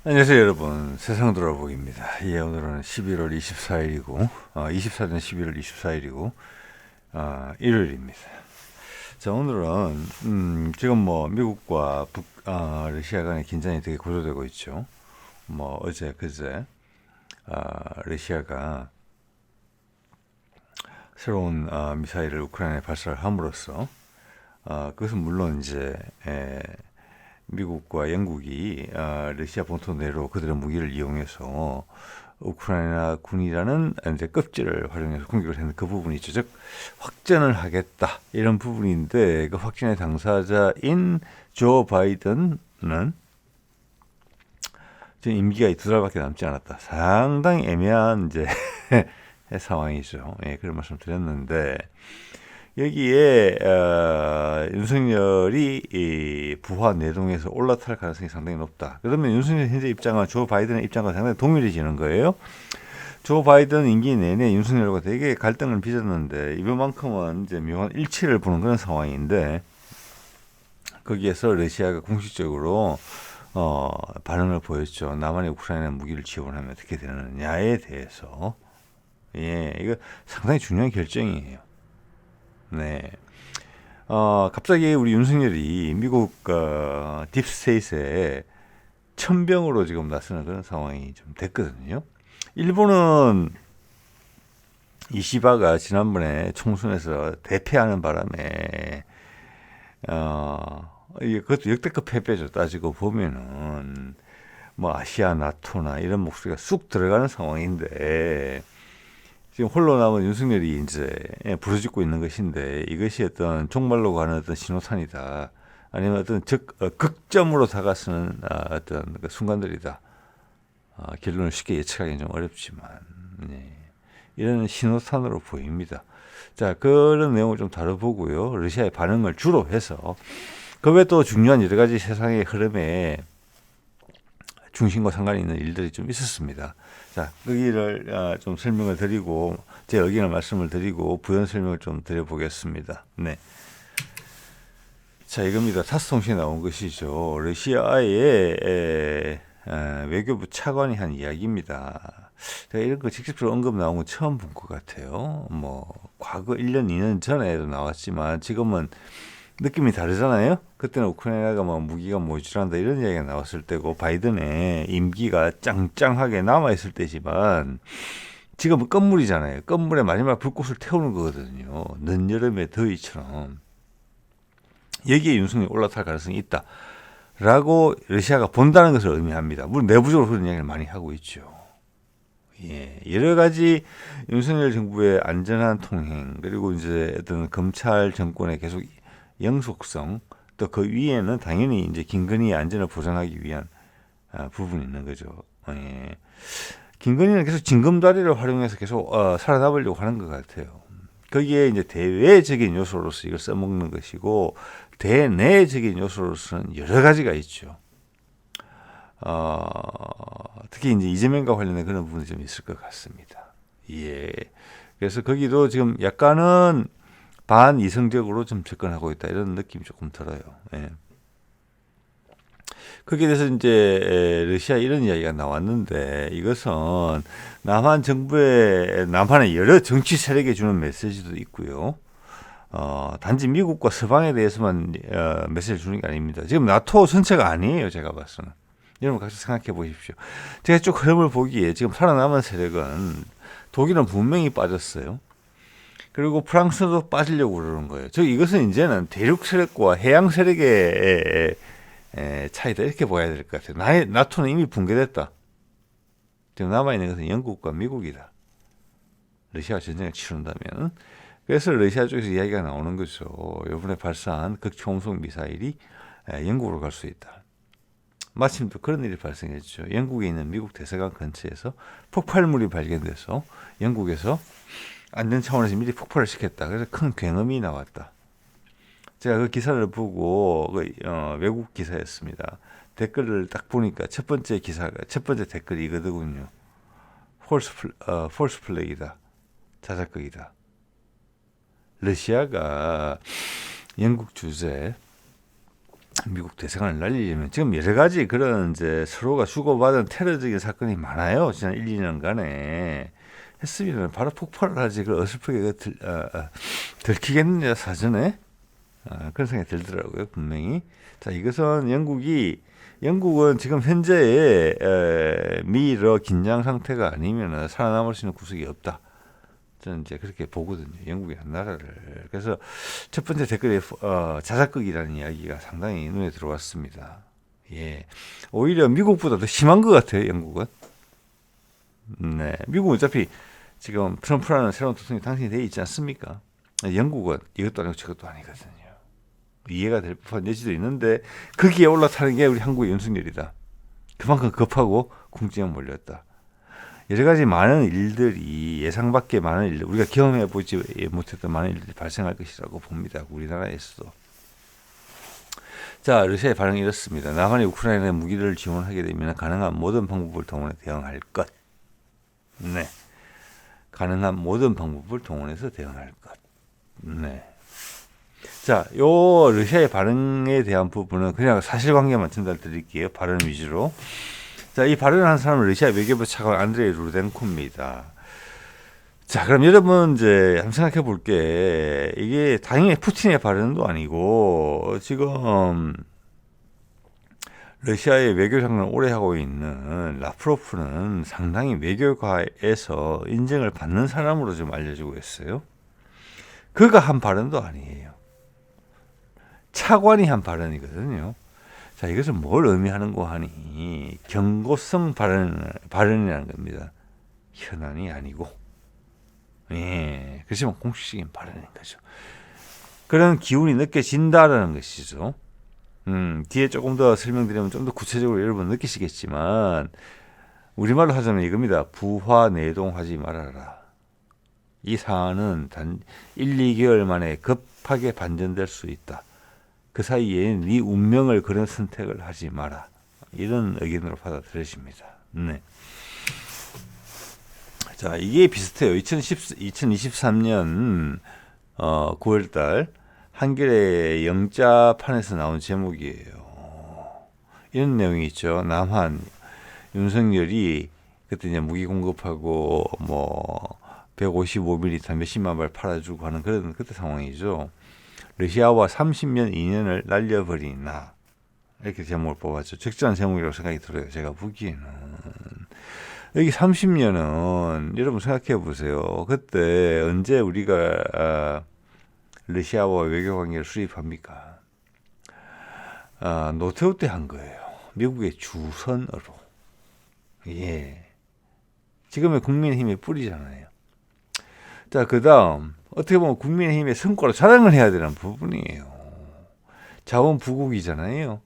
안녕하세요 여러분, 세상 돌아보기입니다. 예, 오늘은 11월 24일이고 24년 11월 24일이고 일요일입니다. 자, 오늘은 지금 뭐 미국과 러시아 간의 긴장이 되게 고조되고 있죠. 뭐 어제 그제 러시아가 새로운 미사일을 우크라이나에 발사를 함으로써 그것은 물론 이제 미국과 영국이 러시아 본토 내로 그들의 무기를 이용해서 우크라이나 군이라는 이제 껍질을 활용해서 공격을 했는 그 부분이 있죠. 즉 확전을 하겠다 이런 부분인데, 그 확전의 당사자인 조 바이든은 지금 임기가 2달밖에 남지 않았다. 상당히 애매한 이제 상황이죠. 예, 그런 말씀 드렸는데, 여기에 윤석열이 이 부하 내동에서 올라탈 가능성이 상당히 높다. 그러면 윤석열 현재 입장과 조 바이든의 입장과 상당히 동일해지는 거예요. 조 바이든 임기 내내 윤석열과 되게 갈등을 빚었는데, 이번만큼은 이제 묘한 일치를 보는 그런 상황인데, 거기에서 러시아가 공식적으로 반응을 보였죠. 남한이 우크라이나 무기를 지원하면 어떻게 되느냐에 대해서. 예, 이거 상당히 중요한 결정이에요. 네. 갑자기 우리 윤석열이 미국 딥스테이트에 천병으로 지금 나서는 그런 상황이 좀 됐거든요. 일본은 이시바가 지난번에 총선에서 대패하는 바람에 그것도 역대급 패배죠. 따지고 보면은 뭐 아시아 나토나 이런 목소리가 쑥 들어가는 상황인데, 지금 홀로 남은 윤석열이 이제 부르짖고 있는 것인데, 이것이 어떤 종말로 가는 어떤 신호탄이다, 아니면 어떤 극점으로 다가서는 어떤 그 순간들이다. 결론을 쉽게 예측하기는 좀 어렵지만, 네, 이런 신호탄으로 보입니다. 자, 그런 내용을 좀 다뤄보고요. 러시아의 반응을 주로 해서 그 외에 또 중요한 여러 가지 세상의 흐름에 중심과 상관이 있는 일들이 좀 있었습니다. 자, 거기를 좀 설명을 드리고 제 의견을 말씀을 드리고 부연 설명을 좀 드려보겠습니다. 네. 자, 이겁니다. 타스통신에 나온 것이죠. 러시아의 외교부 차관이 한 이야기입니다. 제가 이런 거 직접적으로 언급 나온 건 처음 본 것 같아요. 뭐 과거 1년, 2년 전에도 나왔지만 지금은 느낌이 다르잖아요. 그때는 우크라이나가 뭐 무기가 모자란다 이런 이야기가 나왔을 때고, 바이든의 임기가 짱짱하게 남아있을 때지만, 지금은 건물이잖아요. 건물의 마지막 불꽃을 태우는 거거든요. 늦여름의 더위처럼. 여기에 윤석열이 올라탈 가능성이 있다 라고 러시아가 본다는 것을 의미합니다. 물론 내부적으로 그런 이야기를 많이 하고 있죠. 예, 여러 가지 윤석열 정부의 안전한 통행, 그리고 이제 어떤 검찰 정권의 계속 영속성, 또 그 위에는 당연히 이제 김건희의 안전을 보장하기 위한 부분이 있는 거죠. 예. 김건희는 계속 징검다리를 활용해서 계속 살아남으려고 하는 것 같아요. 거기에 이제 대외적인 요소로서 이걸 써먹는 것이고, 대내적인 요소로서는 여러 가지가 있죠. 특히 이제 이재명과 관련된 그런 부분이 좀 있을 것 같습니다. 예. 그래서 거기도 지금 약간은 반이성적으로 좀 접근하고 있다 이런 느낌이 조금 들어요. 예. 거기에 대해서 이제 러시아 이런 이야기가 나왔는데, 이것은 남한 정부의 남한의 여러 정치 세력에 주는 메시지도 있고요. 단지 미국과 서방에 대해서만 메시지를 주는 게 아닙니다. 지금 나토 전체가 아니에요, 제가 봐서는. 여러분 각자 생각해 보십시오. 제가 쭉 흐름을 보기에 지금 살아남은 세력은, 독일은 분명히 빠졌어요. 그리고 프랑스도 빠지려고 그러는 거예요. 이것은 이제는 대륙 세력과 해양 세력의 차이다 이렇게 봐야 될 것 같아요. 나토는 이미 붕괴됐다. 지금 남아있는 것은 영국과 미국이다. 러시아가 전쟁을 치른다면. 그래서 러시아 쪽에서 이야기가 나오는 거죠. 이번에 발사한 극초음속 미사일이 영국으로 갈 수 있다. 마침 또 그런 일이 발생했죠. 영국에 있는 미국 대사관 근처에서 폭발물이 발견돼서 영국에서 안전 차원에서 미리 폭발을 시켰다. 그래서 큰 굉음이 나왔다. 제가 그 기사를 보고 외국 기사였습니다. 댓글을 딱 보니까 첫 번째 댓글이 이거더군요. 폴스 플래그이다. 자작극이다. 러시아가 영국 주재 미국 대사관을 날리려면 지금 여러 가지 그런 이제 서로가 주고받은 테러적인 사건이 많아요. 지난 1, 2년간에 했으면 바로 폭발을 하지. 그걸 어설프게 들키겠느냐 사전에 그런 생각이 들더라고요. 분명히. 자, 이것은 영국은 지금 현재의 미러 긴장 상태가 아니면 살아남을 수 있는 구석이 없다. 저는 이제 그렇게 보거든요. 영국의 한 나라를. 그래서 첫 번째 댓글에 자작극이라는 이야기가 상당히 눈에 들어왔습니다. 예, 오히려 미국보다 더 심한 것 같아요. 영국은. 네, 미국은 어차피 지금 트럼프라는 새로운 대통령이 당선이 되어 있지 않습니까? 영국은 이것도 아니고 저것도 아니거든요. 이해가 될 법한 여지도 있는데 거기에 올라타는 게 우리 한국의 윤석열이다. 그만큼 급하고 궁지에 몰렸다. 여러 가지 많은 일들이 예상 밖의 많은 일들, 우리가 경험해보지 못했던 많은 일들이 발생할 것이라고 봅니다. 우리나라에서도. 자, 러시아의 반응이 이렇습니다. 남한이 우크라이나에 무기를 지원하게 되면 가능한 모든 방법을 동원해 대응할 것. 네. 가능한 모든 방법을 동원해서 대응할 것. 네. 자, 요 러시아의 반응에 대한 부분은 그냥 사실관계만 전달드릴게요. 발언 위주로. 자, 이 발언을 한 사람은 러시아 외교부 차관 안드레이 루덴코입니다. 자, 그럼 여러분 이제 한번 생각해 볼게. 이게 당연히 푸틴의 발언도 아니고 지금 러시아의 외교장관을 오래 하고 있는 라프로프는 상당히 외교가에서 인정을 받는 사람으로 좀 알려지고 있어요. 그가 한 발언도 아니에요. 차관이 한 발언이거든요. 자, 이것은 뭘 의미하는고 하니 경고성 발언이라는 겁니다. 현안이 아니고, 예, 그렇지만 공식적인 발언인 거죠. 그런 기운이 느껴진다라는 것이죠. 뒤에 조금 더 설명드리면 좀 더 구체적으로 여러분 느끼시겠지만 우리말로 하자면 이겁니다. 부화내동하지 말아라. 이 사안은 단 1, 2개월 만에 급하게 반전될 수 있다. 그 사이에 네 운명을 그런 선택을 하지 마라. 이런 의견으로 받아들여집니다. 네. 자, 이게 비슷해요. 2023년 9월달 한겨레 영자판에서 나온 제목이에요. 이런 내용이 있죠. 남한 윤석열이 그때 이제 무기 공급하고 뭐 155mm 몇십만 발 팔아주고 하는 그런 그때 상황이죠. 러시아와 30년 인연을 날려버리나 이렇게 제목을 뽑았죠. 적절한 제목이라고 생각이 들어요. 제가 보기에는 여기 30년은 여러분 생각해 보세요. 그때 언제 우리가 러시아와 외교관계를 수립합니까? 노태우 때 한 거예요. 미국의 주선으로. 예. 지금의 국민의힘의 뿌리잖아요. 자, 그 다음 어떻게 보면 국민의힘의 성과로 자랑을 해야 되는 부분이에요. 자원 부국이잖아요.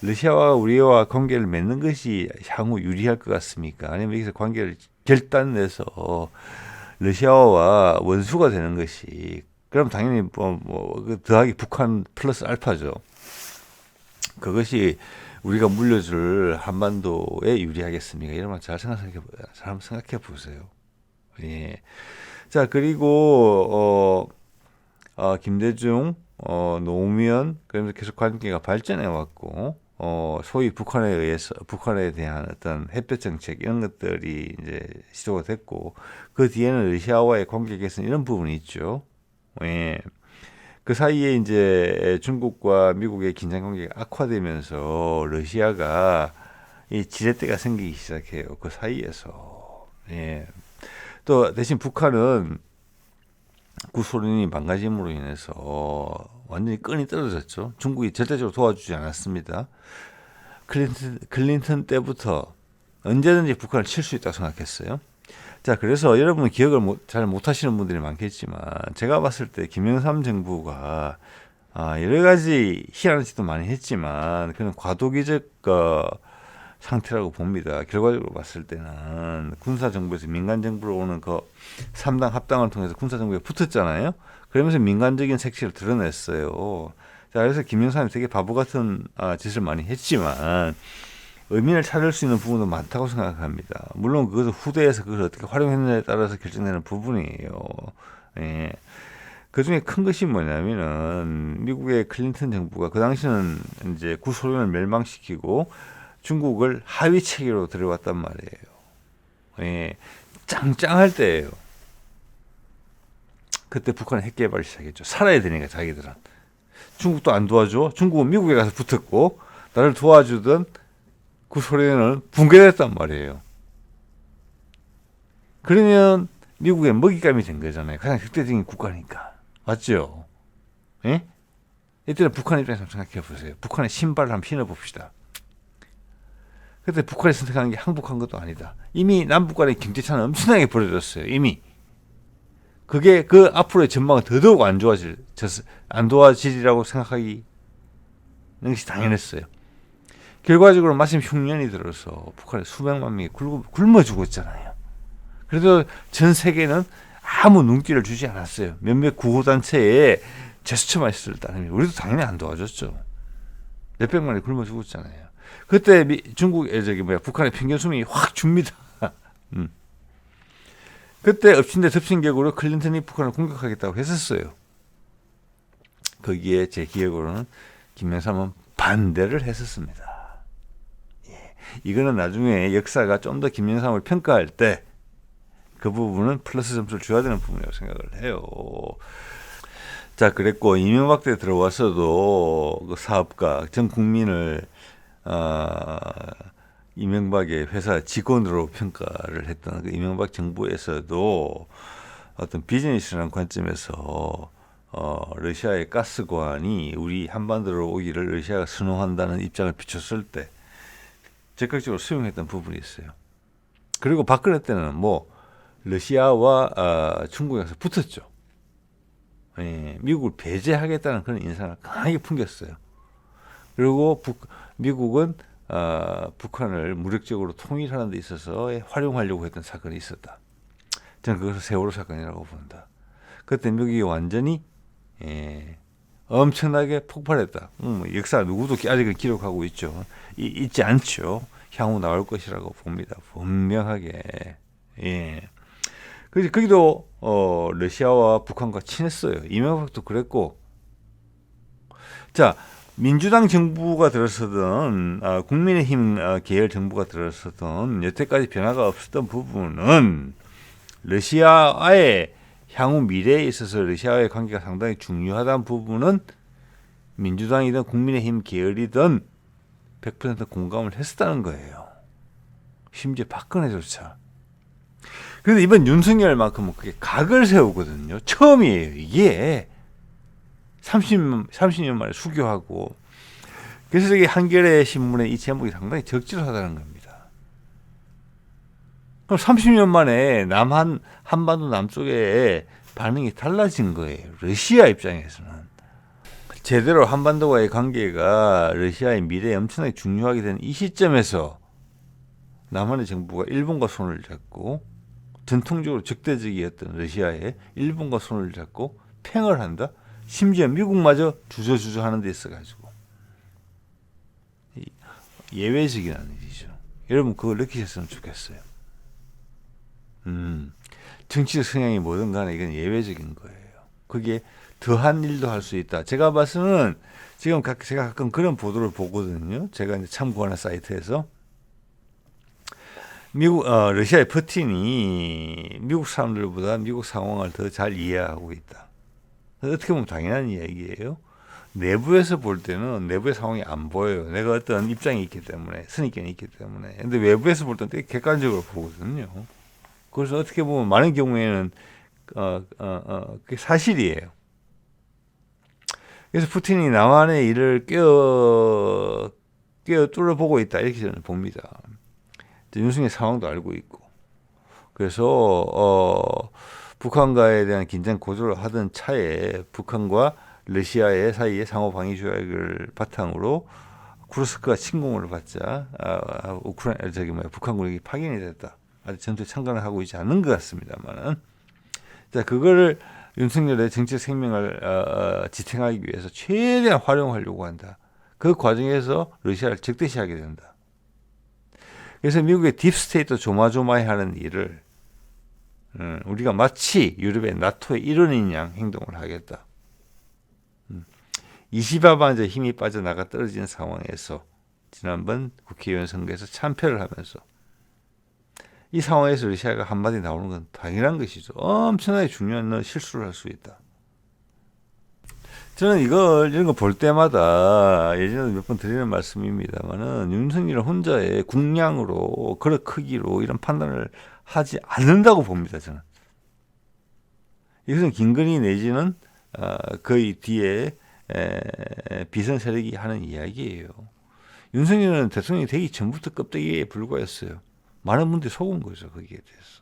러시아와 우리와 관계를 맺는 것이 향후 유리할 것 같습니까? 아니면 여기서 관계를 결단내서 러시아와 원수가 되는 것이 그럼 당연히 더하기 북한 플러스 알파죠. 그것이 우리가 물려줄 한반도에 유리하겠습니까? 이런 말 잘 생각해 보세요. 예. 자, 그리고 김대중, 노무현 그러면서 계속 관계가 발전해 왔고 소위 북한에 대한 어떤 햇볕 정책 이런 것들이 이제 시도가 됐고 그 뒤에는 러시아와의 관계 개선 이런 부분이 있죠. 예. 그 사이에 이제 중국과 미국의 긴장 관계가 악화되면서 러시아가 이 지렛대가 생기기 시작해요. 그 사이에서. 예. 또 대신 북한은 구소련이 망가짐으로 인해서 완전히 끈이 떨어졌죠. 중국이 절대적으로 도와주지 않았습니다. 클린턴 때부터 언제든지 북한을 칠 수 있다고 생각했어요. 자, 그래서 여러분 기억을 잘 못하시는 분들이 많겠지만 제가 봤을 때 김영삼 정부가 여러 가지 희한한 짓도 많이 했지만 그런 과도기적 상태라고 봅니다. 결과적으로 봤을 때는 군사정부에서 민간정부로 오는 그 3당 합당을 통해서 군사정부에 붙었잖아요. 그러면서 민간적인 색채를 드러냈어요. 자, 그래서 김영삼이 되게 바보 같은 짓을 많이 했지만 의미를 찾을 수 있는 부분도 많다고 생각합니다. 물론 그것은 후대에서 그걸 어떻게 활용했느냐에 따라서 결정되는 부분이에요. 예. 그 중에 큰 것이 뭐냐면은 미국의 클린턴 정부가 그 당시는 이제 구소련을 멸망시키고 중국을 하위 체계로 들어왔단 말이에요. 예, 짱짱할 때예요. 그때 북한은 핵 개발을 시작했죠. 살아야 되니까 자기들은. 중국도 안 도와줘. 중국은 미국에 가서 붙었고 나를 도와주던 구소련은 붕괴됐단 말이에요. 그러면 미국의 먹잇감이 된 거잖아요. 가장 획대적인 국가니까. 맞죠? 예? 이때는 북한 입장에서 생각해 보세요. 북한의 신발을 한번 신어봅시다. 그때 북한이 선택한 게 항복한 것도 아니다. 이미 남북 간의 경제차는 엄청나게 벌어졌어요. 이미. 그게 그 앞으로의 전망은 더더욱 안 좋아지리라고 생각하기 것이 당연했어요. 결과적으로 마침 흉년이 들어서 북한의 수백만 명이 굶어 죽었잖아요. 그래도 전 세계는 아무 눈길을 주지 않았어요. 몇몇 구호단체에 제스처만 있을 따름에 우리도 당연히 안 도와줬죠. 몇백만이 굶어 죽었잖아요. 그때 북한의 평균 수명이 확 줍니다. 그때 엎친데 덮친 격으로 클린턴이 북한을 공격하겠다고 했었어요. 거기에 제 기억으로는 김영삼은 반대를 했었습니다. 예. 이거는 나중에 역사가 좀 더 김영삼을 평가할 때 그 부분은 플러스 점수를 줘야 되는 부분이라고 생각을 해요. 자, 그랬고 이명박 때 들어와서도 그 사업가 전 국민을 이명박의 회사 직원으로 평가를 했던 그 이명박 정부에서도 어떤 비즈니스라는 관점에서 러시아의 가스관이 우리 한반도로 오기를 러시아가 선호한다는 입장을 비췄을 때 적극적으로 수용했던 부분이 있어요. 그리고 박근혜 때는 뭐 러시아와 중국에서 붙었죠. 예, 미국을 배제하겠다는 그런 인상을 강하게 풍겼어요. 그리고 미국은 북한을 무력적으로 통일하는 데 있어서 활용하려고 했던 사건이 있었다. 저는 그것을 세월호 사건이라고 본다. 그때 미국이 완전히 엄청나게 폭발했다. 역사 누구도 아직은 기록하고 있죠. 잊지 않죠. 향후 나올 것이라고 봅니다. 분명하게. 예. 그래서 거기도 러시아와 북한과 친했어요. 이명박도 그랬고. 자, 민주당 정부가 들어서던 국민의힘 계열 정부가 들어서던 여태까지 변화가 없었던 부분은 러시아와의 향후 미래에 있어서 러시아와의 관계가 상당히 중요하다는 부분은 민주당이든 국민의힘 계열이든 100% 공감을 했었다는 거예요. 심지어 박근혜조차. 그런데 이번 윤석열만큼은 그게 각을 세우거든요. 처음이에요. 이게 30년 만에 수교하고. 그래서 저기 한겨레 신문의 이 제목이 상당히 적절하다는 겁니다. 그럼 30년 만에 한반도 남쪽에 반응이 달라진 거예요. 러시아 입장에서는. 제대로 한반도와의 관계가 러시아의 미래에 엄청나게 중요하게 된 이 시점에서 남한의 정부가 일본과 손을 잡고 전통적으로 적대적이었던 러시아에 일본과 손을 잡고 팽을 한다. 심지어 미국마저 주저주저 하는 데 있어가지고 예외적인 일이죠. 여러분 그걸 느끼셨으면 좋겠어요. 정치적 성향이 뭐든 간에 이건 예외적인 거예요. 그게 더한 일도 할 수 있다. 제가 봐서는 지금 제가 가끔 그런 보도를 보거든요. 제가 이제 참고하는 사이트에서 러시아의 푸틴이 미국 사람들보다 미국 상황을 더 잘 이해하고 있다. 어떻게 보면 당연한 이야기예요. 내부에서 볼 때는 내부의 상황이 안 보여요. 내가 어떤 입장이 있기 때문에, 선입견이 있기 때문에. 근데 외부에서 볼 때는 되게 객관적으로 보거든요. 그래서 어떻게 보면 많은 경우에는 그게 사실이에요. 그래서 푸틴이 남한의 일을 뚫어보고 있다. 이렇게 저는 봅니다. 윤석열 상황도 알고 있고. 그래서 북한과에 대한 긴장 고조를 하던 차에 북한과 러시아의 사이에 상호 방위 조약을 바탕으로 쿠르스크가 침공을 받자 북한군이 파견이 됐다. 아직 전투에 참가를 하고 있지 않는 것 같습니다만은. 자, 그거를 윤석열의 정치 생명을 지탱하기 위해서 최대한 활용하려고 한다. 그 과정에서 러시아를 적대시하게 된다. 그래서 미국의 딥스테이트 조마조마해하는 일을 우리가 마치 유럽의 나토의 일원인 양 행동을 하겠다. 20여반제 힘이 빠져나가 떨어진 상황에서 지난번 국회의원 선거에서 참패를 하면서 이 상황에서 러시아가 한마디 나오는 건 당연한 것이죠. 엄청나게 중요한 실수를 할 수 있다. 저는 이런 거 볼 때마다 예전에 몇 번 드리는 말씀입니다만은 윤석열 혼자의 국량으로 그릇 크기로 이런 판단을 하지 않는다고 봅니다. 저는 이것은 김건희 내지는 거의 뒤에 비선 세력이 하는 이야기예요. 윤석열은 대통령이 되기 전부터 껍데기에 불과했어요. 많은 분들이 속은 거죠. 거기에 대해서.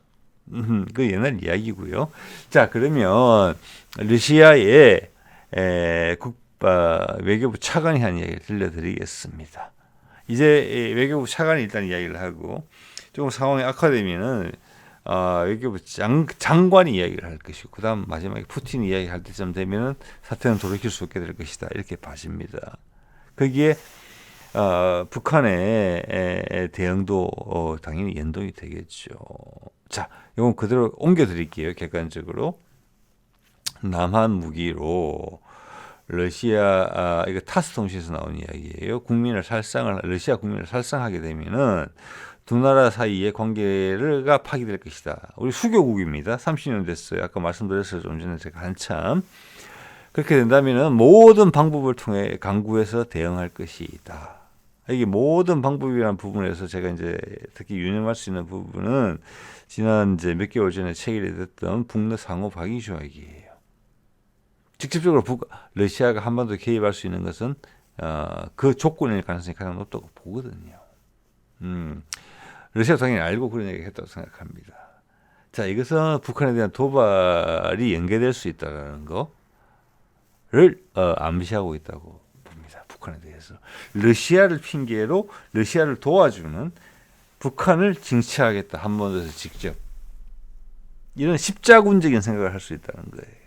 그 옛날 이야기고요. 자, 그러면 러시아의 외교부 차관이 한 이야기를 들려드리겠습니다. 이제 외교부 차관이 일단 이야기를 하고 조금 상황이 악화되면은 외교부 장관이 이야기를 할 것이고 그 다음 마지막에 푸틴이 이야기할 때쯤 되면은 사태는 돌이킬 수 없게 될 것이다. 이렇게 봐집니다. 거기에 북한의 대응도 당연히 연동이 되겠죠. 자, 이건 그대로 옮겨드릴게요. 객관적으로. 남한 무기로 러시아 이거 타스 통신에서 나온 이야기예요. 러시아 국민을 살상하게 되면은 두 나라 사이의 관계가 파기될 것이다. 우리 수교국입니다. 30년 됐어요. 아까 말씀드렸어요. 좀 전에 제가 한참. 그렇게 된다면은 모든 방법을 통해 강구해서 대응할 것이다. 이게 모든 방법이라는 부분에서 제가 이제 특히 유념할 수 있는 부분은 지난 이제 몇 개월 전에 체결이 됐던 북러 상호 방위 조약이에요. 직접적으로 러시아가 한반도에 개입할 수 있는 것은 그 조건일 가능성이 가장 높다고 보거든요. 러시아 당연히 알고 그런 얘기를 했다고 생각합니다. 자, 이것은 북한에 대한 도발이 연계될 수 있다는 거를 암시하고 있다고 봅니다. 북한에 대해서. 러시아를 핑계로 러시아를 도와주는 북한을 징치하겠다. 한반도에서 직접. 이런 십자군적인 생각을 할 수 있다는 거예요.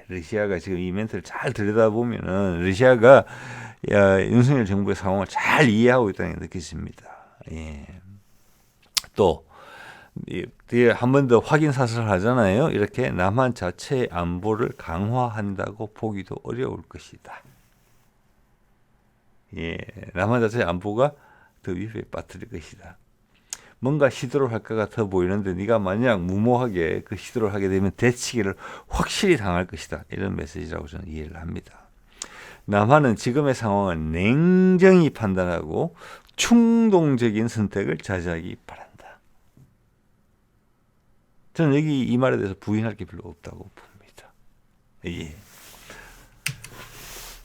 러시아가 지금 이 멘트를 잘 들여다보면은 러시아가 윤석열 정부의 상황을 잘 이해하고 있다는 게 느껴집니다. 예. 또 한 번 더 확인 사슬을 하잖아요. 이렇게 남한 자체의 안보를 강화한다고 보기도 어려울 것이다. 예, 남한 자체의 안보가 더 위협에 빠뜨릴 것이다. 뭔가 시도를 할 것 같아 보이는데 네가 만약 무모하게 그 시도를 하게 되면 대치기를 확실히 당할 것이다. 이런 메시지라고 저는 이해를 합니다. 남한은 지금의 상황을 냉정히 판단하고 충동적인 선택을 자제하기 바란다. 저는 여기 이 말에 대해서 부인할 게 별로 없다고 봅니다. 예.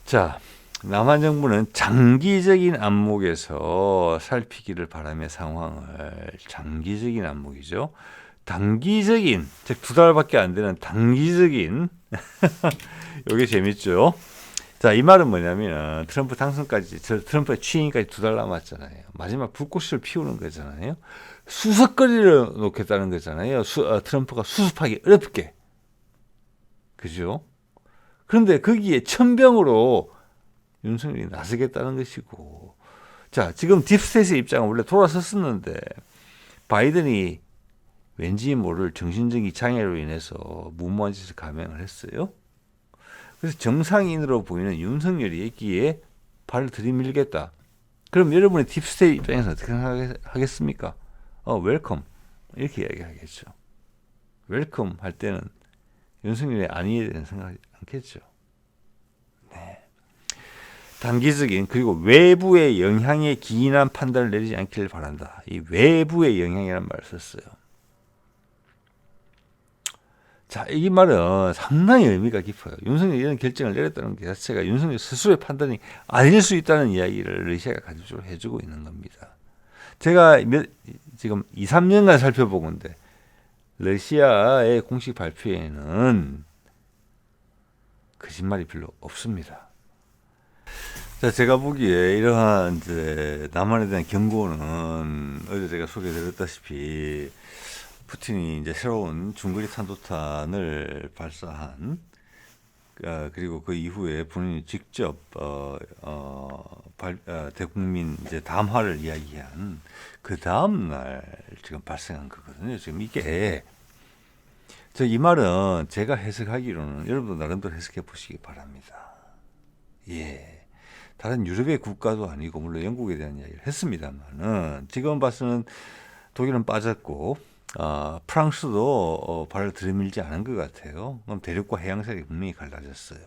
자, 남한 정부는 장기적인 안목에서 살피기를 바라며 상황을 장기적인 안목이죠. 단기적인, 즉 2달밖에 안 되는 단기적인 이게 재밌죠. 자, 이 말은 뭐냐면 트럼프 당선까지, 트럼프의 취임까지 2달 남았잖아요. 마지막 불꽃을 피우는 거잖아요. 수석거리를 놓겠다는 거잖아요. 트럼프가 수습하기 어렵게. 그죠? 그런데 거기에 천병으로 윤석열이 나서겠다는 것이고, 자, 지금 딥스테이트의 입장은 원래 돌아섰었는데 바이든이 왠지 모를 정신적인 장애로 인해서 무모한 짓을 감행을 했어요. 그래서 정상인으로 보이는 윤석열이 여기에 발을 들이밀겠다. 그럼 여러분의 딥스테이트 입장에서 어떻게 생각하겠습니까? 웰컴 이렇게 이야기하겠죠. 웰컴 할 때는 윤석열이 아니에 대한 생각하지 않겠죠. 네. 단기적인 그리고 외부의 영향에 기인한 판단을 내리지 않기를 바란다. 이 외부의 영향이라는 말을 썼어요. 자, 이 말은 상당히 의미가 깊어요. 윤석열이 이런 결정을 내렸다는 게 자체가 윤석열 스스로의 판단이 아닐 수 있다는 이야기를 러시아가 가지고 해주고 있는 겁니다. 제가 지금 2, 3년간 살펴보건데 러시아의 공식 발표에는 거짓말이 별로 없습니다. 자, 제가 보기에 이러한 이제 남한에 대한 경고는 어제 제가 소개드렸다시피 푸틴이 이제 새로운 중거리 탄도탄을 발사한 그리고 그 이후에 본인이 직접 대국민 이제 담화를 이야기한 그 다음 날 지금 발생한 거거든요. 지금 이게 저 이 말은 제가 해석하기로는 여러분도 나름대로 해석해 보시기 바랍니다. 예. 다른 유럽의 국가도 아니고 물론 영국에 대한 이야기를 했습니다만은 지금 봐서는 독일은 빠졌고 프랑스도 발을 들이밀지 않은 것 같아요. 그럼 대륙과 해양색이 분명히 갈라졌어요.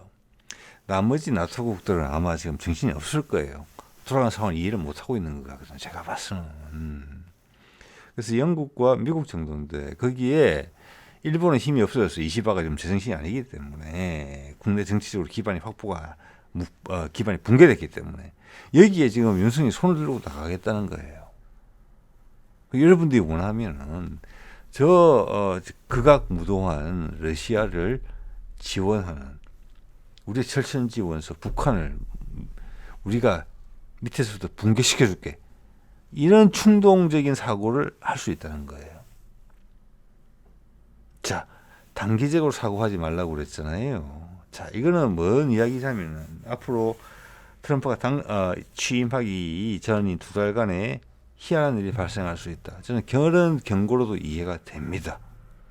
나머지 나토국들은 아마 지금 정신이 없을 거예요. 돌아가는 상황을 이해를 못하고 있는 것 같거든요. 제가 봐서는. 그래서 영국과 미국 정도인데 거기에 일본은 힘이 없어져서 이시바가 지금 제정신이 아니기 때문에 국내 정치적으로 기반이 기반이 붕괴됐기 때문에 여기에 지금 윤석이 손을 들고 나가겠다는 거예요. 여러분들이 원하면은 극악무도한 러시아를 지원하는 우리의 철천지원서 북한을 우리가 밑에서부터 붕괴시켜줄게. 이런 충동적인 사고를 할 수 있다는 거예요. 자, 단기적으로 사고하지 말라고 그랬잖아요. 자, 이거는 뭔 이야기냐면은 앞으로 트럼프가 취임하기 전인 2달간의 희한한 일이 발생할 수 있다. 저는 그런 경고로도 이해가 됩니다.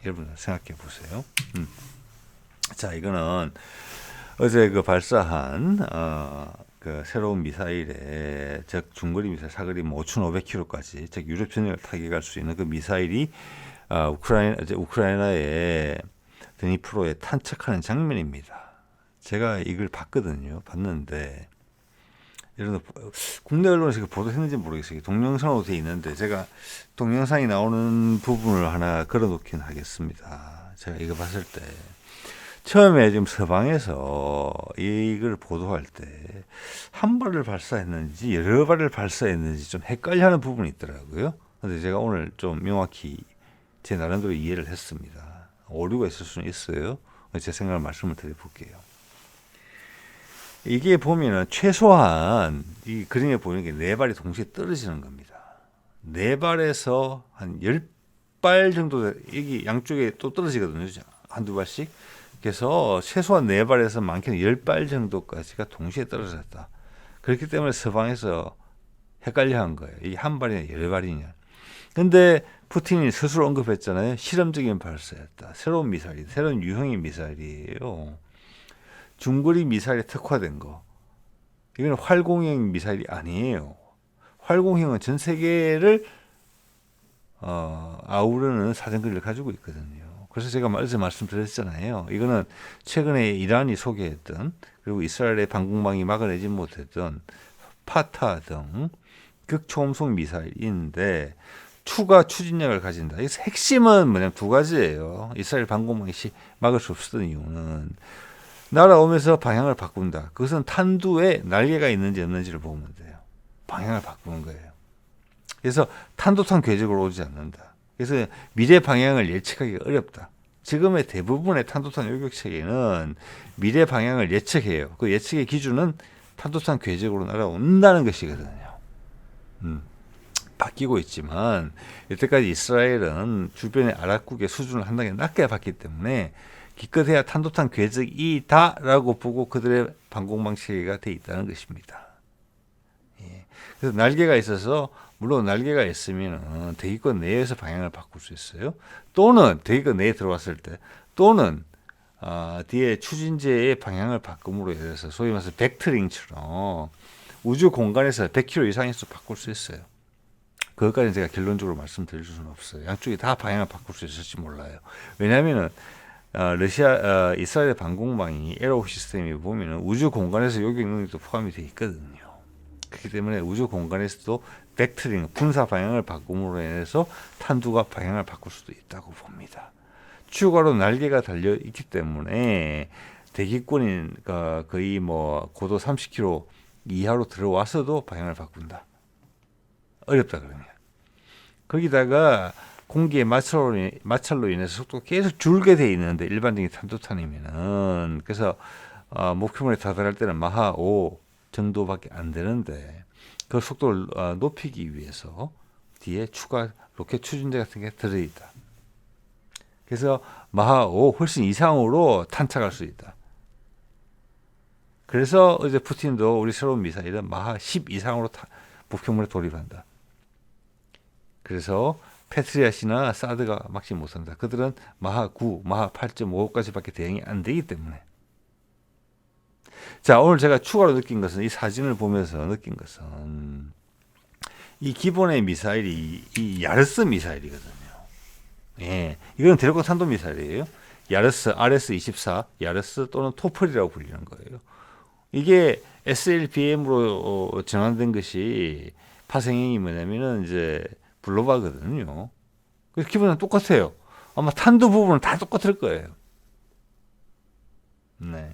여러분 생각해 보세요. 자, 이거는 어제 발사한 그 새로운 미사일에 즉 중거리 미사일 사거리 5,500km까지 즉 유럽 전역을 타격할 수 있는 그 미사일이 우크라이나의 드니프로에 탄착하는 장면입니다. 제가 이걸 봤는데 여러분 국내 언론에서 보도했는지 모르겠어요. 동영상으로 돼 있는데 제가 동영상이 나오는 부분을 하나 걸어놓긴 하겠습니다. 제가 이거 봤을 때 처음에 지금 서방에서 이걸 보도할 때 한 발을 발사했는지 여러 발을 발사했는지 좀 헷갈려하는 부분이 있더라고요. 근데 제가 오늘 좀 명확히 제 나름대로 이해를 했습니다. 오류가 있을 수는 있어요. 제 생각을 말씀을 드려볼게요. 이게 보면은 최소한 이 그림에 보이는 게 4발이 동시에 떨어지는 겁니다. 4발에서 한 10발 정도 여기 양쪽에 또 떨어지거든요. 한두 발씩. 그래서 최소한 4발에서 많게는 10발 정도까지가 동시에 떨어졌다. 그렇기 때문에 서방에서 헷갈려 한 거예요. 이게 한 발이냐 10발이냐. 근데 푸틴이 스스로 언급했잖아요. 실험적인 발사였다. 새로운 미사일, 새로운 유형의 미사일이에요. 중거리 미사일에 특화된 거. 이건 활공형 미사일이 아니에요. 활공형은 전 세계를 아우르는 사정거리를 가지고 있거든요. 그래서 제가 어제 말씀드렸잖아요. 이거는 최근에 이란이 소개했던 그리고 이스라엘의 방공망이 막아내지 못했던 파타 등 극초음속 미사일인데 추가 추진력을 가진다. 이 핵심은 뭐냐면 2가지예요. 이스라엘 방공망이 막을 수 없었던 이유는 날아오면서 방향을 바꾼다. 그것은 탄두에 날개가 있는지 없는지를 보면 돼요. 방향을 바꾸는 거예요. 그래서 탄도탄 궤적으로 오지 않는다. 그래서 미래 방향을 예측하기가 어렵다. 지금의 대부분의 탄도탄 요격체계는 미래 방향을 예측해요. 그 예측의 기준은 탄도탄 궤적으로 날아온다는 것이거든요. 바뀌고 있지만 이때까지 이스라엘은 주변의 아랍국의 수준을 한 단계 낮게 봤기 때문에 기껏해야 탄도탄 궤적이다라고 보고 그들의 방공망 체계가 돼 있다는 것입니다. 예. 그래서 날개가 있어서 물론 날개가 있으면 대기권 내에서 방향을 바꿀 수 있어요. 또는 대기권 내에 들어왔을 때 또는 뒤에 추진제의 방향을 바꿈으로 인해서 소위 말해서 벡터링처럼 우주 공간에서 100km 이상에서 바꿀 수 있어요. 그것까지는 제가 결론적으로 말씀드릴 수는 없어요. 양쪽이 다 방향을 바꿀 수 있을지 몰라요. 왜냐하면은 이스라엘 방공망이 에로 시스템이 보면은 우주 공간에서 요격 능력도 포함이 되어 있거든요. 그렇기 때문에 우주 공간에서도 벡터링 분사 방향을 바꿈으로 인해서 탄두가 방향을 바꿀 수도 있다고 봅니다. 추가로 날개가 달려 있기 때문에 대기권이 거의 고도 30km 이하로 들어와서도 방향을 바꾼다. 어렵다 그러면. 거기다가 공기의 마찰로 인해서 속도가 계속 줄게 돼 있는데 일반적인 탄도탄이면은 그래서 목표물에 다다를 때는 마하 5 정도밖에 안 되는데 그 속도를 높이기 위해서 뒤에 추가 로켓 추진제 같은 게 들어있다. 그래서 마하 5 훨씬 이상으로 탄착할 수 있다. 그래서 어제 푸틴도 우리 새로운 미사일은 마하 10 이상으로 목표물에 돌입한다. 그래서 패트리엇이나 사드가 막지 못한다. 그들은 마하 9, 마하 8.55까지밖에 대응이 안 되기 때문에. 자, 오늘 제가 추가로 느낀 것은 이 사진을 보면서 느낀 것은 이 기본의 미사일이 이 야르스 미사일이거든요. 예, 이건 대륙간 탄도 미사일이에요. 야르스, RS-24, 야르스 또는 토플이라고 불리는 거예요. 이게 SLBM으로 전환된 것이 파생형이 뭐냐면은 이제 블로바거든요. 그래서 기본은 똑같아요. 아마 탄도 부분은 다 똑같을 거예요. 네.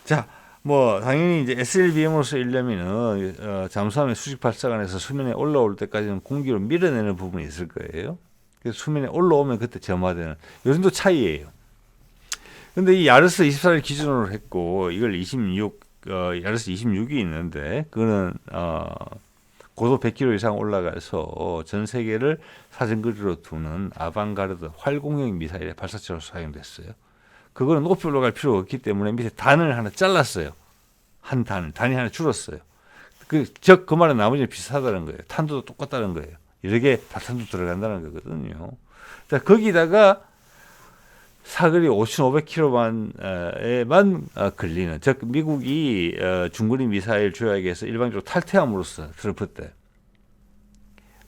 자, 뭐 당연히 이제 SLBM으로 쓰려면은 잠수함의 수직 발사관에서 수면에 올라올 때까지는 공기로 밀어내는 부분이 있을 거예요. 그래서 수면에 올라오면 그때 점화되는 요 정도 차이예요. 근데 이 야르스 24를 기준으로 했고 이걸 26 야르스 26이 있는데 그거는 고도 100km 이상 올라가서 전 세계를 사정거리로 두는 아방가르드 활공형 미사일의 발사체로 사용됐어요. 그거는 높이 올라갈 필요가 없기 때문에 밑에 단을 하나 잘랐어요. 한 단이 하나 줄었어요. 그 말은 나머지는 비슷하다는 거예요. 탄도도 똑같다는 거예요. 여러 개 다탄도 들어간다는 거거든요. 자, 거기다가 사거리 5,500km만에만 걸리는, 즉 미국이 중거리 미사일 조약에서 일방적으로 탈퇴함으로써 트럼프 때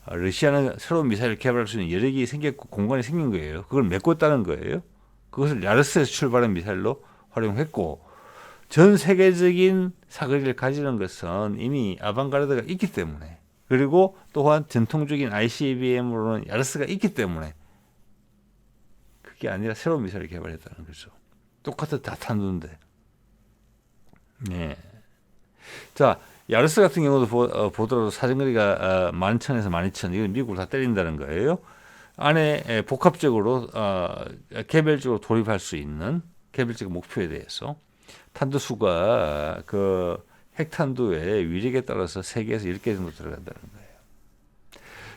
러시아는 새로운 미사일을 개발할 수 있는 여력이 생겼고 공간이 생긴 거예요. 그걸 메꿨다는 거예요. 그것을 야르스에서 출발한 미사일로 활용했고 전 세계적인 사거리를 가지는 것은 이미 아방가르드가 있기 때문에 그리고 또한 전통적인 ICBM으로는 야르스가 있기 때문에 그게 아니라 새로운 미사일을 개발했다는 거죠. 똑같은 다탄두인데. 네. 자, 야르스 같은 경우도 보더라도 사정거리가 11,000에서 12,000, 이건 미국을 다 때린다는 거예요. 안에 복합적으로 개별적으로 돌입할 수 있는 개별적 목표에 대해서 탄두수가 그 핵탄두의 위력에 따라서 3개에서 10개 정도 들어간다는 거예요.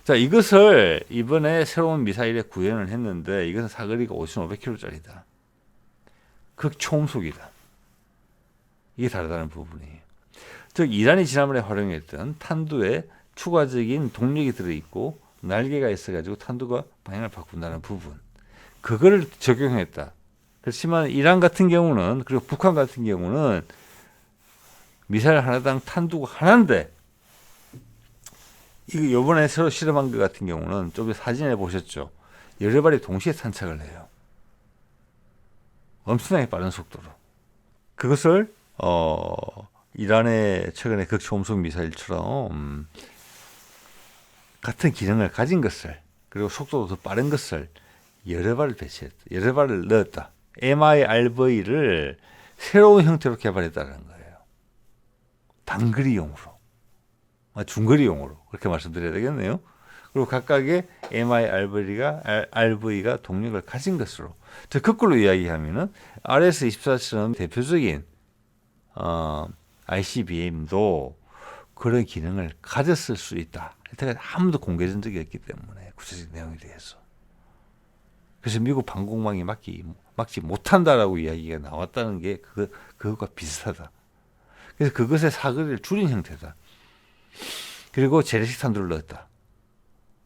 자, 이것을 이번에 새로운 미사일에 구현을 했는데 이것은 사거리가 5,500km짜리다. 극초음속이다. 이게 다르다는 부분이에요. 즉 이란이 지난번에 활용했던 탄두에 추가적인 동력이 들어있고 날개가 있어가지고 탄두가 방향을 바꾼다는 부분, 그거를 적용했다. 그렇지만 이란 같은 경우는 그리고 북한 같은 경우는 미사일 하나당 탄두가 하나인데 이거 요번에 새로 실험한 것 같은 경우는 좀 사진에 보셨죠? 여러 발이 동시에 탄착을 해요. 엄청나게 빠른 속도로. 그것을 이란의 최근에 극초음속 미사일처럼 같은 기능을 가진 것을 그리고 속도도 더 빠른 것을 여러 발을 배치했다. 여러 발을 넣었다. MIRV를 새로운 형태로 개발했다는 거예요. 단거리용으로. 중거리용으로 그렇게 말씀드려야 되겠네요. 그리고 각각의 MIRV가 동력을 가진 것으로, 즉 거꾸로 이야기하면은 RS-24처럼 대표적인 ICBM도 그런 기능을 가졌을 수 있다. 여태까지 아무도 공개된 적이 없기 때문에 구체적 내용에 대해서. 그래서 미국 방공망이 막지 못한다라고 이야기가 나왔다는 게 그것과 비슷하다. 그래서 그것의 사거리를 줄인 형태다. 그리고 재래식 탄두를 넣었다.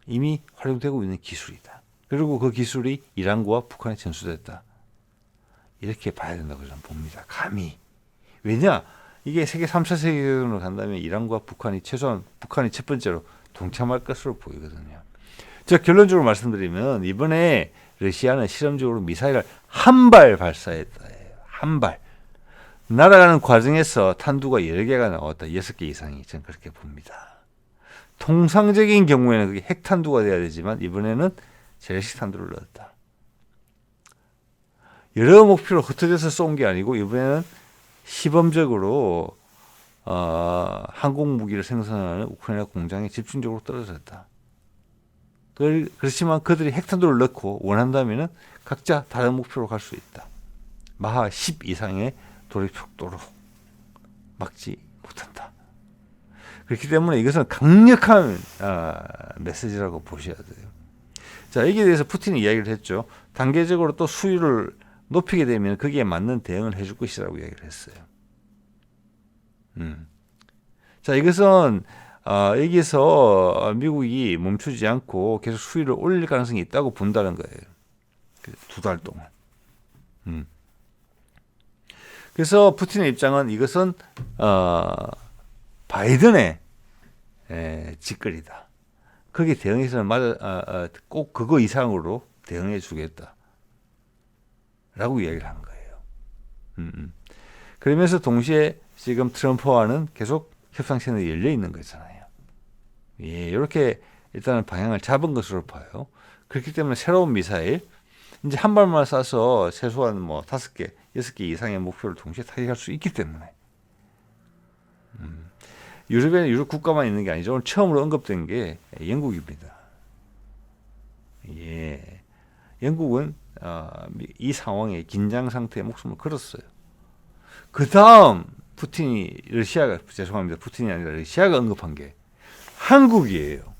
이미 활용되고 있는 기술이다. 그리고 그 기술이 이란과 북한에 전수됐다. 이렇게 봐야 된다고 저는 봅니다. 감히. 왜냐? 이게 세계 3차 세계대전으로 간다면 이란과 북한이 최소한 북한이 첫 번째로 동참할 것으로 보이거든요. 자, 결론적으로 말씀드리면 이번에 러시아는 실험적으로 미사일을 한 발 발사했다. 한 발. 날아가는 과정에서 탄두가 여러 개가 나왔다. 6개 이상이. 저는 그렇게 봅니다. 통상적인 경우에는 그게 핵탄두가 돼야 되지만 이번에는 재래식 탄두를 넣었다. 여러 목표로 흩어져서 쏜 게 아니고 이번에는 시범적으로 항공 무기를 생산하는 우크라이나 공장에 집중적으로 떨어졌다. 그렇지만 그들이 핵탄두를 넣고 원한다면 각자 다른 목표로 갈 수 있다. 마하 10 이상의 돌입 속도로 막지 못한다. 그렇기 때문에 이것은 강력한 메시지라고 보셔야 돼요. 자, 여기에 대해서 푸틴이 이야기를 했죠. 단계적으로 또 수위를 높이게 되면 거기에 맞는 대응을 해줄 것이라고 이야기를 했어요. 자, 이것은 여기서 미국이 멈추지 않고 계속 수위를 올릴 가능성이 있다고 본다는 거예요. 2달 동안. 그래서 푸틴의 입장은 이것은 바이든의 짓거리다. 거기에 대응해서는 꼭 그거 이상으로 대응해 주겠다. 라고 이야기를 한 거예요. 그러면서 동시에 지금 트럼프와는 계속 협상 채널이 열려 있는 거잖아요. 예, 이렇게 일단은 방향을 잡은 것으로 봐요. 그렇기 때문에 새로운 미사일, 이제 한 발만 쏴서 최소한 뭐 5개, 6개 이상의 목표를 동시에 타격할 수 있기 때문에. 유럽에는 유럽 국가만 있는 게 아니죠. 오늘 처음으로 언급된 게 영국입니다. 예, 영국은 이 상황에 긴장 상태에 목숨을 걸었어요. 그 다음 푸틴이 푸틴이 아니라 러시아가 언급한 게 한국이에요.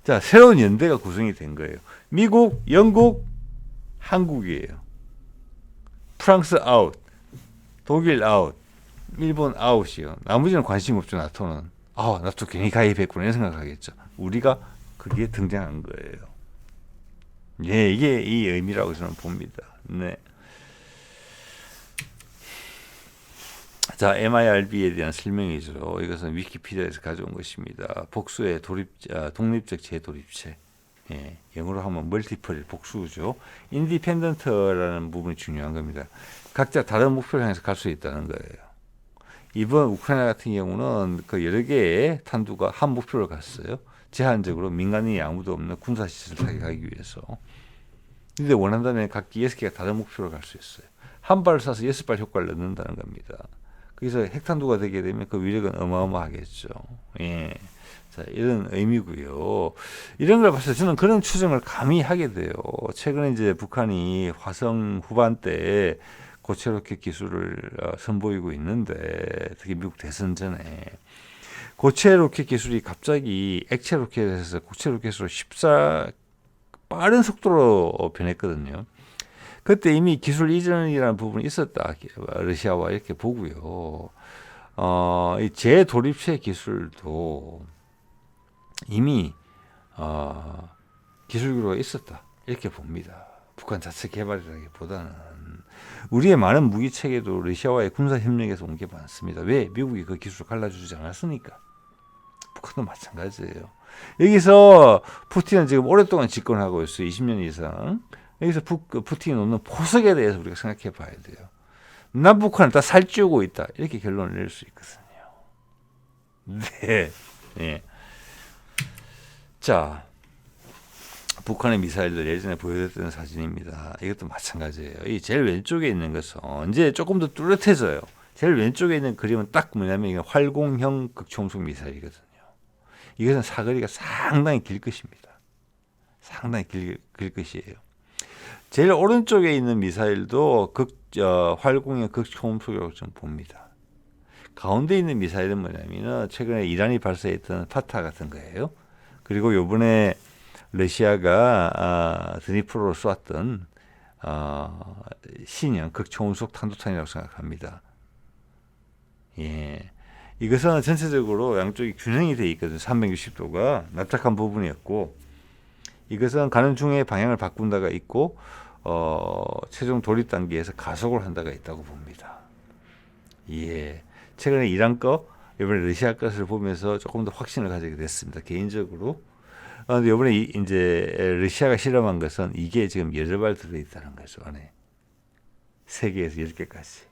자, 새로운 연대가 구성이 된 거예요. 미국, 영국, 한국이에요. 프랑스 아웃, 독일 아웃, 일본 아웃이요. 나머지는 관심 없죠. 나토는. 나토 괜히 가입했구나 이런 생각하겠죠. 우리가 거기에 등장한 거예요. 예, 이게 이 의미라고 저는 봅니다. 네. 자, MIRB에 대한 설명이죠. 이것은 위키피디아에서 가져온 것입니다. 복수의 독립적 재도립체. 예, 영어로 하면 멀티플 복수죠. 인디펜던트라는 부분이 중요한 겁니다. 각자 다른 목표를 향해서 갈 수 있다는 거예요. 이번 우크라이나 같은 경우는 그 여러 개의 탄두가 한 목표를 갔어요. 제한적으로 민간인이 아무도 없는 군사시설을 타격하기 위해서. 근데 원한다면 각기 6개가 다른 목표를 갈 수 있어요. 한 발을 쏴서 6발 효과를 넣는다는 겁니다. 그래서 핵탄두가 되게 되면 그 위력은 어마어마하겠죠. 예. 자, 이런 의미고요. 이런 걸 봤을 때 저는 그런 추정을 감히 하게 돼요. 최근에 이제 북한이 화성 후반 때 고체 로켓 기술을 선보이고 있는데, 특히 미국 대선 전에 고체 로켓 기술이 갑자기 액체 로켓에서 고체 로켓으로 빠른 속도로 변했거든요. 그때 이미 기술 이전이라는 부분이 있었다. 러시아와 이렇게 보고요. 이 재도립체 기술도 이미 기술교류가 있었다. 이렇게 봅니다. 북한 자체 개발이라기보다는 우리의 많은 무기 체계도 러시아와의 군사 협력에서 온 게 많습니다. 왜? 미국이 그 기술을 갈라주지 않았으니까. 북한도 마찬가지예요. 여기서 푸틴은 지금 오랫동안 집권하고 있어요. 20년 이상. 여기서 푸틴이 놓는 포석에 대해서 우리가 생각해 봐야 돼요. 남북한을 다 살찌우고 있다. 이렇게 결론을 낼 수 있거든요. 네. 네. 자, 북한의 미사일들 예전에 보여줬던 사진입니다. 이것도 마찬가지예요. 이 제일 왼쪽에 있는 것은 이제 조금 더 뚜렷해져요. 제일 왼쪽에 있는 그림은 딱 뭐냐면 이게 활공형 극초음속 미사일이거든요. 이것은 사거리가 상당히 길 것입니다. 상당히 길 것이에요. 제일 오른쪽에 있는 미사일도 활공형 극초음속이라고 좀 봅니다. 가운데 있는 미사일은 뭐냐면은 최근에 이란이 발사했던 파타 같은 거예요. 그리고 요번에 러시아가 드니프로로 쐈던 신형 극초음속 탄도탄이라고 생각합니다. 예, 이것은 전체적으로 양쪽이 균형이 되어 있거든요. 360도가 납작한 부분이었고, 이것은 가는 중에 방향을 바꾼다가 있고 최종 돌입 단계에서 가속을 한다가 있다고 봅니다. 예, 최근에 이란 거, 이번에 러시아 것을 보면서 조금 더 확신을 가지게 됐습니다. 개인적으로. 근데 이번에 이제 러시아가 실험한 것은 이게 지금 8발 들어있다는 거죠. 안에 3개에서 10개까지.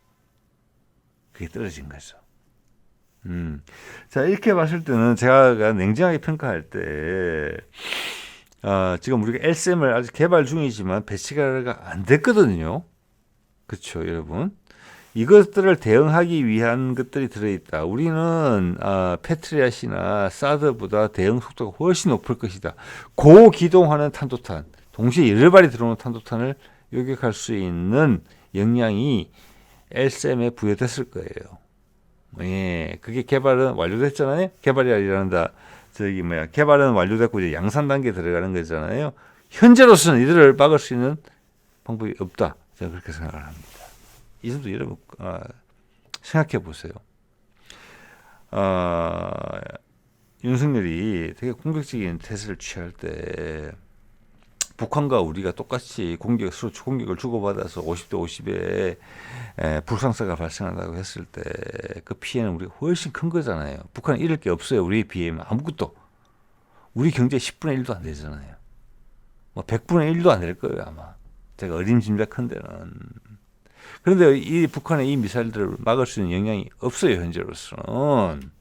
그게 떨어진 거죠. 자, 이렇게 봤을 때는 제가 냉정하게 평가할 때 지금 우리가 LSM을 아직 개발 중이지만 배치가 안 됐거든요. 그렇죠, 여러분? 이것들을 대응하기 위한 것들이 들어있다. 우리는 패트리엇이나 사드보다 대응 속도가 훨씬 높을 것이다. 고기동하는 탄도탄, 동시에 여러 발이 들어오는 탄도탄을 요격할 수 있는 역량이 LSM에 부여됐을 거예요. 예, 그게 개발은 완료됐잖아요. 개발이 아니란다. 개발은 완료됐고 이제 양산 단계에 들어가는 거잖아요. 현재로서는 이들을 막을 수 있는 방법이 없다. 저는 그렇게 생각을 합니다. 이 점도 여러분 생각해 보세요. 어, 윤석열이 되게 공격적인 태세를 취할 때 북한과 우리가 똑같이 서로 공격을 주고받아서 50대 50의 불상사가 발생한다고 했을 때 그 피해는 우리가 훨씬 큰 거잖아요. 북한은 잃을 게 없어요. 우리에 비하면 아무것도. 우리 경제 10분의 1도 안 되잖아요. 뭐 100분의 1도 안 될 거예요, 아마. 제가 어림짐작한데는. 그런데 이 북한의 이 미사일들을 막을 수 있는 영향이 없어요, 현재로서는.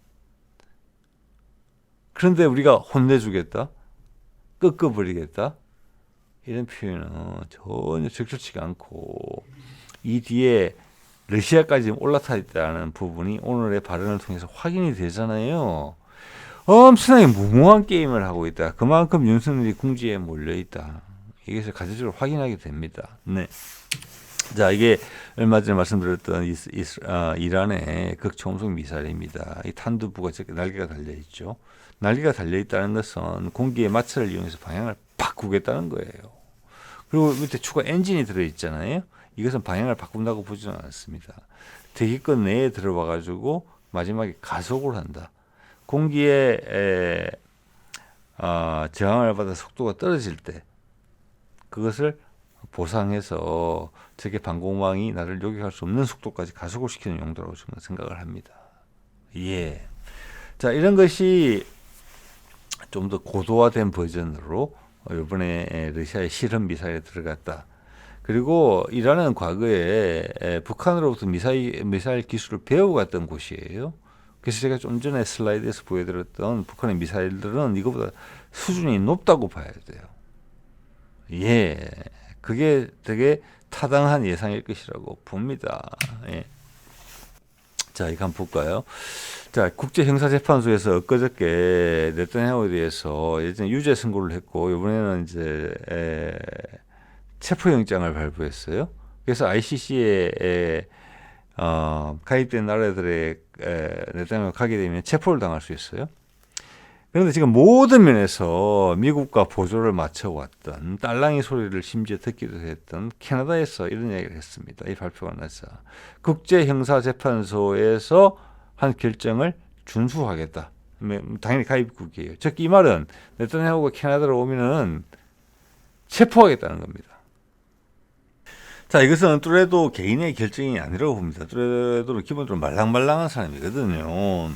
그런데 우리가 혼내주겠다, 꺾어버리겠다, 이런 표현은 전혀 적절치가 않고, 이 뒤에 러시아까지 올라타 있다는 부분이 오늘의 발언을 통해서 확인이 되잖아요. 엄청나게 무모한 게임을 하고 있다. 그만큼 윤석열이 궁지에 몰려있다. 이것을 가지적으로 확인하게 됩니다. 네. 자, 이게 얼마 전에 말씀드렸던 이란의 극초음속 미사일입니다. 이 탄두부가 날개가 달려있죠. 날개가 달려있다는 것은 공기의 마찰을 이용해서 방향을 바꾸겠다는 거예요. 그리고 밑에 추가 엔진이 들어있잖아요. 이것은 방향을 바꾼다고 보지는 않습니다. 대기권 내에 들어와가지고 마지막에 가속을 한다. 공기에 저항을 받아 속도가 떨어질 때 그것을 보상해서 적의 방공망이 나를 요격할 수 없는 속도까지 가속을 시키는 용도라고 저는 생각을 합니다. 예. 자, 이런 것이 좀 더 고도화된 버전으로 이번에 러시아의 실험 미사일에 들어갔다. 그리고 이란은 과거에 북한으로부터 미사일 기술을 배워갔던 곳이에요. 그래서 제가 좀 전에 슬라이드에서 보여드렸던 북한의 미사일들은 이거보다 수준이 높다고 봐야 돼요. 예, 그게 되게 타당한 예상일 것이라고 봅니다. 예. 자, 이거 한번 볼까요? 자, 국제형사재판소에서 엊그저께 네타냐후에 대해서 예전에 유죄 선고를 했고 이번에는 이제 체포영장을 발부했어요. 그래서 ICC에 가입된 나라들의 네타냐후가 가게 되면 체포를 당할 수 있어요. 그런데 지금 모든 면에서 미국과 보조를 맞춰왔던 딸랑이 소리를 심지어 듣기도 했던 캐나다에서 이런 이야기를 했습니다. 이 발표가 나자 국제형사재판소에서 한 결정을 준수하겠다. 당연히 가입국이에요. 즉 이 말은 네타냐후가 캐나다로 오면은 체포하겠다는 겁니다. 자, 이것은 뚜레도 개인의 결정이 아니라고 봅니다. 뚜레도는 기본적으로 말랑말랑한 사람이거든요.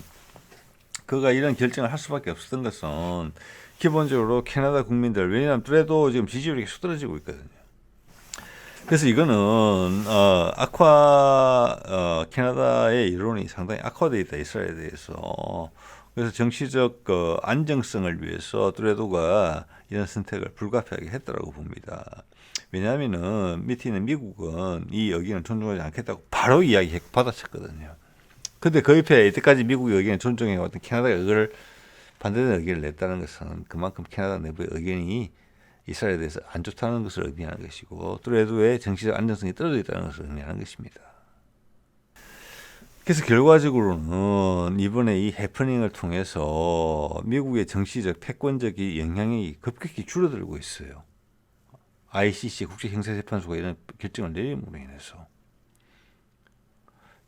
그가 이런 결정을 할 수밖에 없었던 것은 기본적으로 캐나다 국민들, 왜냐하면 뚜레도 지금 지지율이 계속 떨어지고 있거든요. 그래서 이거는 캐나다의 여론이 상당히 악화되어 있다, 이스라엘에 대해서. 그래서 정치적 안정성을 위해서 뚜레도가 이런 선택을 불가피하게 했다고 봅니다. 왜냐하면은 밑에 있는 미국은 이 의견을 존중하지 않겠다고 바로 이야기했고 받아쳤거든요. 근데 그 옆에 이때까지 미국의 의견을 존중해왔던 캐나다가 이걸 반대되는 의견을 냈다는 것은 그만큼 캐나다 내부의 의견이 이스라엘에 대해서 안 좋다는 것을 의미하는 것이고 뚜레도의 정치적 안정성이 떨어져 있다는 것을 의미하는 것입니다. 그래서 결과적으로는 이번에 이 해프닝을 통해서 미국의 정치적 패권적인 영향이 급격히 줄어들고 있어요. ICC 국제형사재판소가 이런 결정을 내림으로 인해서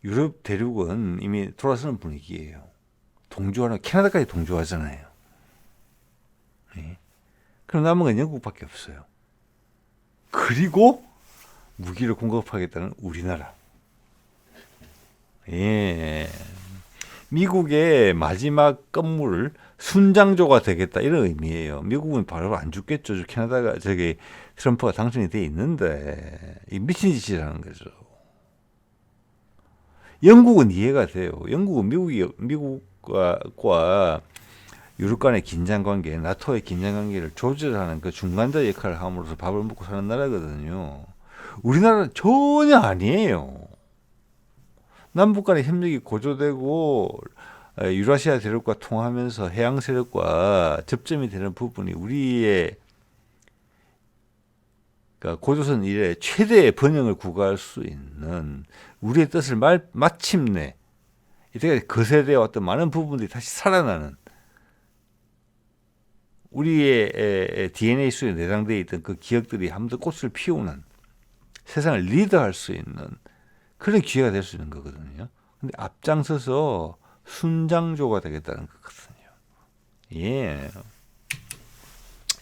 유럽 대륙은 이미 돌아서는 분위기예요. 동조하는 캐나다까지 동조하잖아요. 네. 그럼 남은 건 영국밖에 없어요. 그리고 무기를 공급하겠다는 우리나라. 예. 미국의 마지막 건물 순장조가 되겠다 이런 의미예요. 미국은 바로 안 죽겠죠. 캐나다가 트럼프가 당선이 돼 있는데 이 미친 짓이라는 거죠. 영국은 이해가 돼요. 영국은 미국과 유럽 간의 긴장 관계, 나토의 긴장 관계를 조절하는 그 중간자 역할을 함으로써 밥을 먹고 사는 나라거든요. 우리나라는 전혀 아니에요. 남북 간의 협력이 고조되고 유라시아 대륙과 통하면서 해양 세력과 접점이 되는 부분이 우리의 그러니까 고조선 이래 최대의 번영을 구가할 수 있는 우리의 뜻을 마침내 이때까지 거세되어 왔던 많은 부분들이 다시 살아나는 우리의 DNA 속에 내장되어 있던 그 기억들이 한번 더 꽃을 피우는 세상을 리드할 수 있는 그런 기회가 될 수 있는 거거든요. 근데 앞장서서 순장조가 되겠다는 거거든요. 예.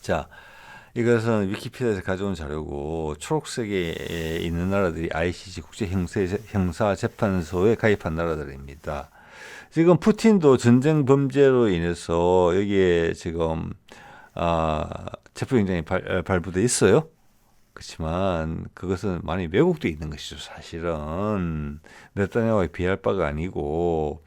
자, 이것은 위키피디아에서 가져온 자료고 초록색에 있는 나라들이 ICC 국제형사재판소에 가입한 나라들입니다. 지금 푸틴도 전쟁 범죄로 인해서 여기에 지금 체포영장이 발부돼 있어요. 그렇지만 그것은 많이 왜곡되어 있는 것이죠. 사실은 네타냐후에 비할 바가 아니고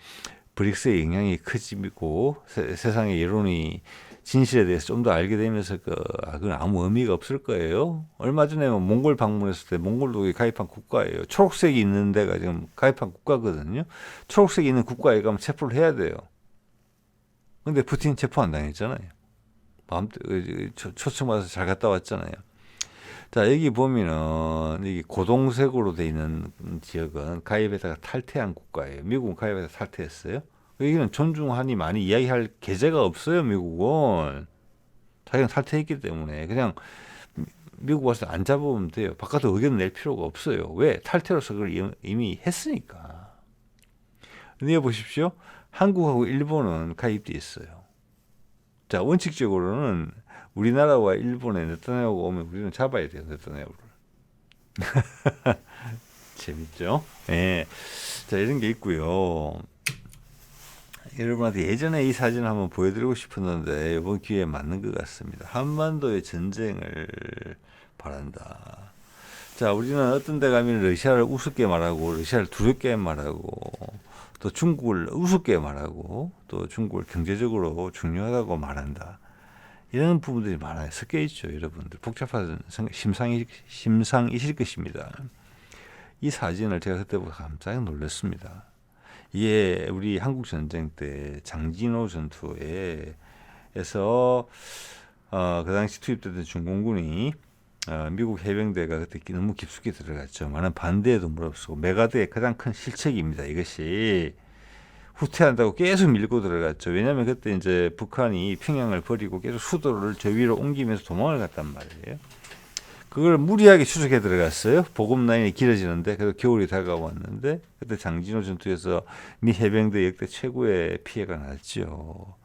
브릭스의 영향이 커지고 세상의 여론이 진실에 대해서 좀 더 알게 되면서 그건 아무 의미가 없을 거예요. 얼마 전에 몽골 방문했을 때 몽골도 가입한 국가예요. 초록색이 있는 데가 지금 가입한 국가거든요. 초록색이 있는 국가에 가면 체포를 해야 돼요. 근데 푸틴 체포 안 당했잖아요. 초청받아서 잘 갔다 왔잖아요. 자, 여기 보면은 여기 고동색으로 돼 있는 지역은 가입에다가 탈퇴한 국가예요. 미국은 가입에다 탈퇴했어요. 여기는 존중하니 많이 이야기할 계제가 없어요. 미국은 자기는 탈퇴했기 때문에 그냥 미국 와서 안 잡으면 돼요. 바깥으로 의견 낼 필요가 없어요. 왜? 탈퇴로서 그걸 이미 했으니까. 근데 보십시오. 한국하고 일본은 가입돼 있어요. 자, 원칙적으로는 우리나라와 일본에 네타냐후가 오면 우리는 잡아야 돼요. 네타냐후를. 재밌죠? 예. 자, 이런 게 있고요. 여러분한테 예전에 이 사진을 한번 보여드리고 싶었는데 이번 기회에 맞는 것 같습니다. 한반도의 전쟁을 바란다. 자, 우리는 어떤 데 가면 러시아를 우습게 말하고 러시아를 두렵게 말하고 또 중국을 우습게 말하고 또 중국을 경제적으로 중요하다고 말한다. 이런 부분들이 많아요. 섞여 있죠. 여러분들 복잡한 심상이실 것입니다. 이 사진을 제가 그때 보고 깜짝 놀랐습니다. 이게 우리 한국 전쟁 때 장진호 전투에서 그 당시 투입됐던 중공군이 미국 해병대가 그때 너무 깊숙이 들어갔죠. 많은 반대에도 무릅쓰고 메가드의 가장 큰 실책입니다. 이것이 후퇴한다고 계속 밀고 들어갔죠. 왜냐하면 그때 이제 북한이 평양을 버리고 계속 수도를 저 위로 옮기면서 도망을 갔단 말이에요. 그걸 무리하게 추적해 들어갔어요. 보급 라인이 길어지는데 그래서 겨울이 다가왔는데 그때 장진호 전투에서 미 해병대 역대 최고의 피해가 났죠.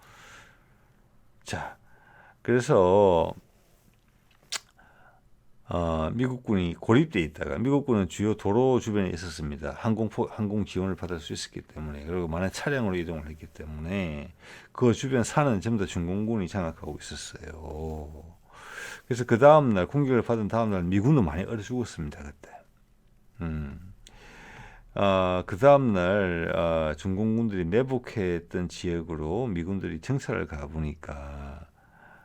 자, 그래서 미국군이 고립돼 있다가 미국군은 주요 도로 주변에 있었습니다. 항공 지원을 받을 수 있었기 때문에 그리고 많은 차량으로 이동을 했기 때문에 그 주변 산은 전부 다 중공군이 장악하고 있었어요. 그래서 그 다음날 공격을 받은 다음날 미군도 많이 얼어 죽었습니다. 그때. 그 다음날 중공군들이 매복했던 지역으로 미군들이 정찰을 가보니까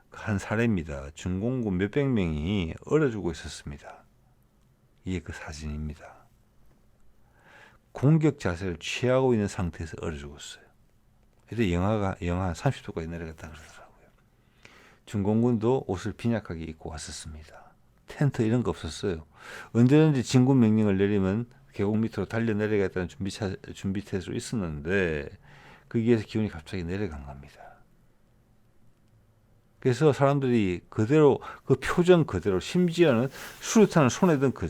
한 사례입니다. 중공군 몇백 명이 얼어 죽고 있었습니다. 이게 그 사진입니다. 공격 자세를 취하고 있는 상태에서 얼어 죽었어요. 이때 영하 30도까지 내려갔다 그러더라고요. 중공군도 옷을 빈약하게 입고 왔었습니다. 텐트 이런 거 없었어요. 언제든지 진군 명령을 내리면 계곡 밑으로 달려 내려가겠다는 준비태세로 있었는데 거기에서 기온이 갑자기 내려간 겁니다. 그래서 사람들이 그대로 그 표정 그대로 심지어는 수류탄을 손에 든 그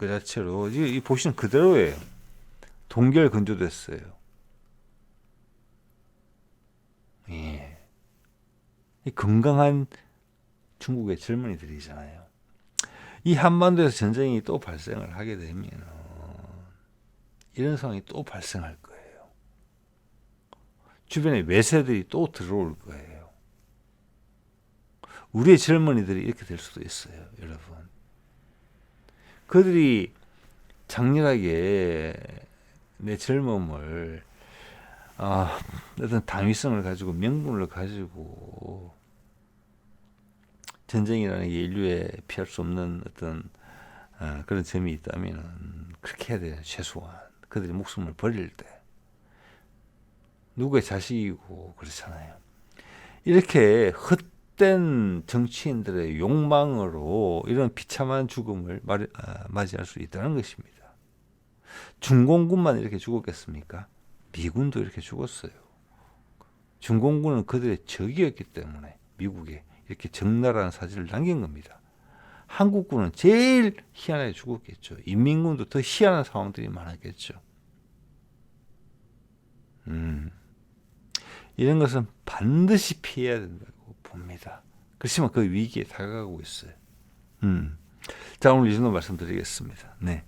자체로 이 보시는 그대로예요. 동결 건조됐어요. 예. 이 건강한 중국의 젊은이들이잖아요. 이 한반도에서 전쟁이 또 발생을 하게 되면 이런 상황이 또 발생할 거예요. 주변에 외세들이 또 들어올 거예요. 우리의 젊은이들이 이렇게 될 수도 있어요, 여러분. 그들이 장렬하게 내 젊음을 어떤 당위성을 가지고 명분을 가지고 전쟁이라는 게 인류에 피할 수 없는 어떤 그런 점이 있다면 그렇게 해야 돼요. 최소한 그들이 목숨을 버릴 때 누구의 자식이고 그렇잖아요. 이렇게 헛된 정치인들의 욕망으로 이런 비참한 죽음을 맞이할 수 있다는 것입니다. 중공군만 이렇게 죽었겠습니까? 미군도 이렇게 죽었어요. 중공군은 그들의 적이었기 때문에 미국에 이렇게 적나라한 사진을 남긴 겁니다. 한국군은 제일 희한하게 죽었겠죠. 인민군도 더 희한한 상황들이 많았겠죠. 이런 것은 반드시 피해야 된다고 봅니다. 그렇지만 그 위기에 다가가고 있어요. 자, 오늘 이 정도 말씀드리겠습니다. 네.